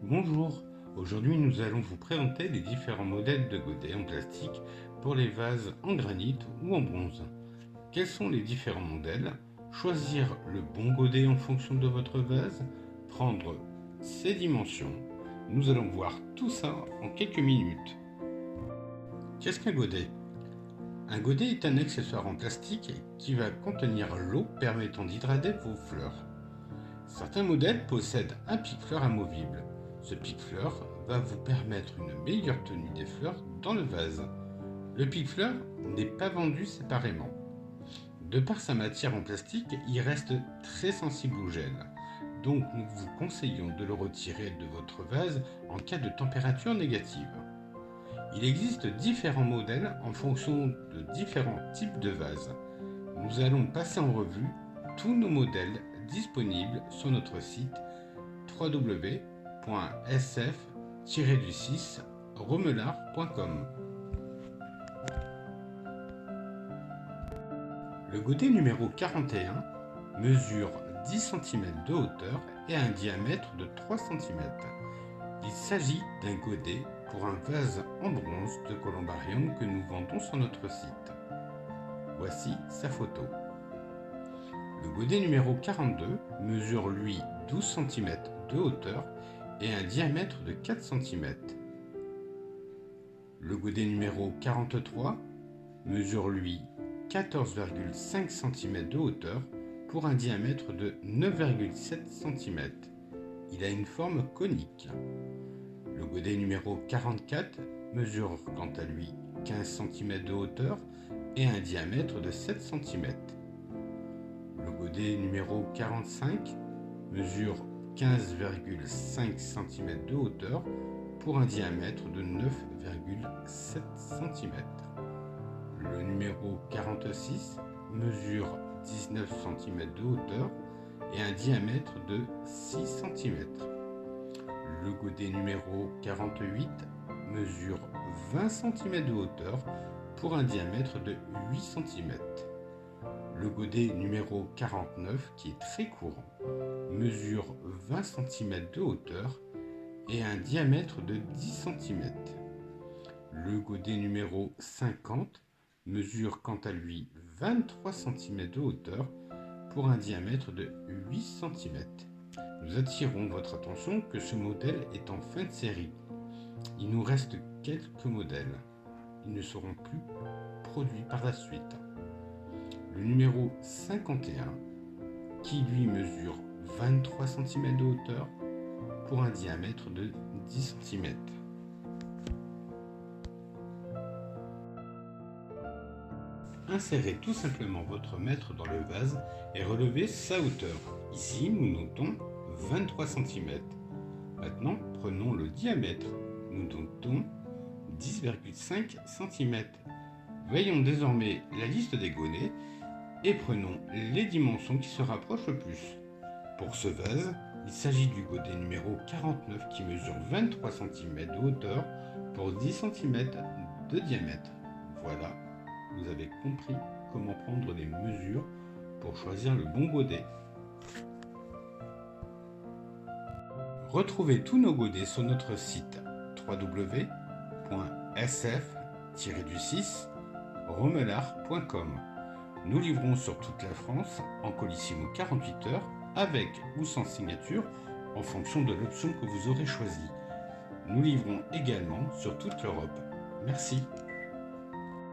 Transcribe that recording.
Bonjour, aujourd'hui nous allons vous présenter les différents modèles de godets en plastique pour les vases en granit ou en bronze. Quels sont les différents modèles? Choisir le bon godet en fonction de votre vase, prendre ses dimensions. Nous allons voir tout ça en quelques minutes. Qu'est-ce qu'un godet? Un godet est un accessoire en plastique qui va contenir l'eau permettant d'hydrater vos fleurs. Certains modèles possèdent un pique-fleur amovible. Ce pique-fleur va vous permettre une meilleure tenue des fleurs dans le vase. Le pique-fleur n'est pas vendu séparément. De par sa matière en plastique, il reste très sensible au gel. Donc nous vous conseillons de le retirer de votre vase en cas de température négative. Il existe différents modèles en fonction de différents types de vases. Nous allons passer en revue tous nos modèles disponibles sur notre site www.sf-romelard.com. Le godet numéro 41 mesure 10 cm de hauteur et a un diamètre de 3 cm. Il s'agit d'un godet pour un vase en bronze de columbarium que nous vendons sur notre site. Voici sa photo. Le godet numéro 42 mesure lui 12 cm de hauteur et un diamètre de 4 cm. Le godet numéro 43 mesure lui 14,5 cm de hauteur pour un diamètre de 9,7 cm. Il a une forme conique. Le godet numéro 44 mesure quant à lui 15 cm de hauteur et un diamètre de 7 cm. Le godet numéro 45 mesure 15,5 cm de hauteur pour un diamètre de 9,7 cm. Le numéro 46 mesure 19 cm de hauteur et un diamètre de 6 cm. Le godet numéro 48 mesure 20 cm de hauteur pour un diamètre de 8 cm. Le godet numéro 49, qui est très court, mesure 20 cm de hauteur et un diamètre de 10 cm. Le godet numéro 50 mesure quant à lui 23 cm de hauteur pour un diamètre de 8 cm. Nous attirons votre attention que ce modèle est en fin de série. Il nous reste quelques modèles. Ils ne seront plus produits par la suite. Le numéro 51 qui lui mesure 23 cm de hauteur pour un diamètre de 10 cm. Insérez tout simplement votre mètre dans le vase et relevez sa hauteur. Ici, nous notons 23 cm. Maintenant, prenons le diamètre. Nous notons 10,5 cm. Voyons désormais la liste des godets et prenons les dimensions qui se rapprochent le plus. Pour ce vase, il s'agit du godet numéro 49 qui mesure 23 cm de hauteur pour 10 cm de diamètre. Voilà, vous avez compris comment prendre les mesures pour choisir le bon godet. Retrouvez tous nos godets sur notre site www.sf-romelard.com. Nous livrons sur toute la France en colissimo 48 heures avec ou sans signature en fonction de l'option que vous aurez choisie. Nous livrons également sur toute l'Europe. Merci.